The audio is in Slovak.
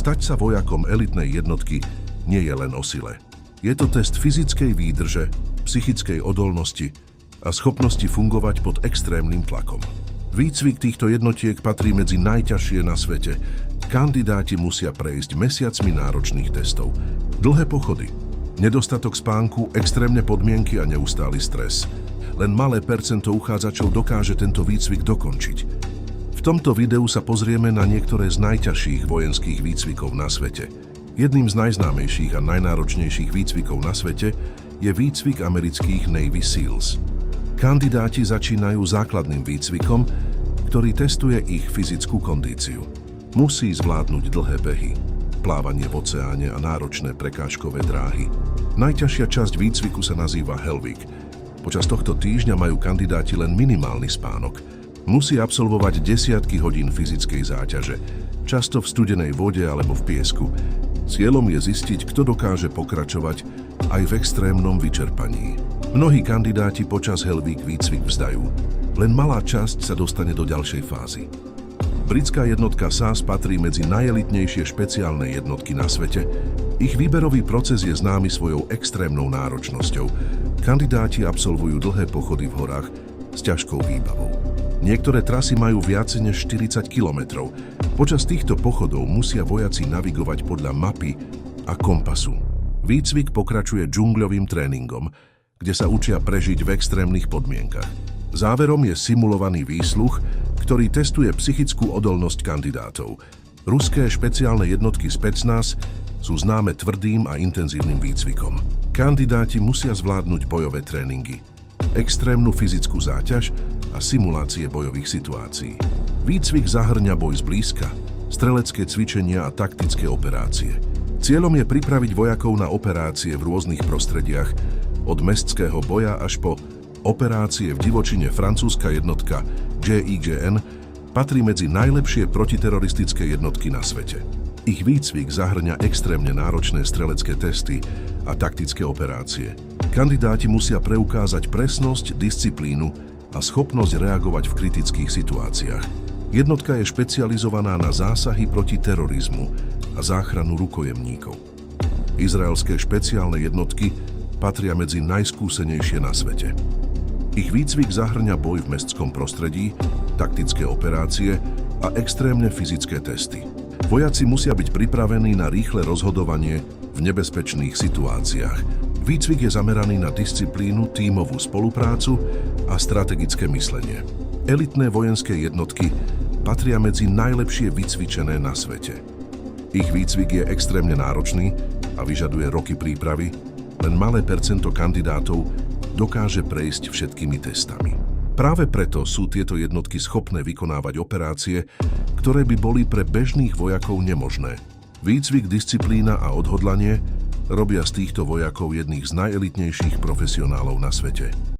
Stať sa vojakom elitnej jednotky nie je len o sile. Je to test fyzickej výdrže, psychickej odolnosti a schopnosti fungovať pod extrémnym tlakom. Výcvik týchto jednotiek patrí medzi najťažšie na svete. Kandidáti musia prejsť mesiacmi náročných testov. Dlhé pochody, nedostatok spánku, extrémne podmienky a neustály stres. Len malé percento uchádzačov dokáže tento výcvik dokončiť. V tomto videu sa pozrieme na niektoré z najťažších vojenských výcvikov na svete. Jedným z najznámejších a najnáročnejších výcvikov na svete je výcvik amerických Navy SEALs. Kandidáti začínajú základným výcvikom, ktorý testuje ich fyzickú kondíciu. Musí zvládnuť dlhé behy, plávanie v oceáne a náročné prekážkové dráhy. Najťažšia časť výcviku sa nazýva Hell Week. Počas tohto týždňa majú kandidáti len minimálny spánok. Musí absolvovať desiatky hodín fyzickej záťaže, často v studenej vode alebo v piesku. Cieľom je zistiť, kto dokáže pokračovať aj v extrémnom vyčerpaní. Mnohí kandidáti počas Hell Week výcvik vzdajú. Len malá časť sa dostane do ďalšej fázy. Britská jednotka SAS patrí medzi najelitnejšie špeciálne jednotky na svete. Ich výberový proces je známy svojou extrémnou náročnosťou. Kandidáti absolvujú dlhé pochody v horách s ťažkou výbavou. Niektoré trasy majú viac než 40 kilometrov. Počas týchto pochodov musia vojaci navigovať podľa mapy a kompasu. Výcvik pokračuje džungľovým tréningom, kde sa učia prežiť v extrémnych podmienkach. Záverom je simulovaný výsluch, ktorý testuje psychickú odolnosť kandidátov. Ruské špeciálne jednotky Specnaz sú známe tvrdým a intenzívnym výcvikom. Kandidáti musia zvládnuť bojové tréningy, extrémnu fyzickú záťaž a simulácie bojových situácií. Výcvik zahŕňa boj zblízka, strelecké cvičenia a taktické operácie. Cieľom je pripraviť vojakov na operácie v rôznych prostrediach, od mestského boja až po operácie v divočine. Francúzska jednotka GIGN patrí medzi najlepšie protiteroristické jednotky na svete. Ich výcvik zahŕňa extrémne náročné strelecké testy a taktické operácie. Kandidáti musia preukázať presnosť, disciplínu a schopnosť reagovať v kritických situáciách. Jednotka je špecializovaná na zásahy proti terorizmu a záchranu rukojemníkov. Izraelské špeciálne jednotky patria medzi najskúsenejšie na svete. Ich výcvik zahŕňa boj v mestskom prostredí, taktické operácie a extrémne fyzické testy. Vojaci musia byť pripravení na rýchle rozhodovanie v nebezpečných situáciách. Výcvik je zameraný na disciplínu, tímovú spoluprácu a strategické myslenie. Elitné vojenské jednotky patria medzi najlepšie vycvičené na svete. Ich výcvik je extrémne náročný a vyžaduje roky prípravy. Len malé percento kandidátov dokáže prejsť všetkými testami. Práve preto sú tieto jednotky schopné vykonávať operácie, ktoré by boli pre bežných vojakov nemožné. Výcvik, disciplína a odhodlanie robia z týchto vojakov jedných z najelitnejších profesionálov na svete.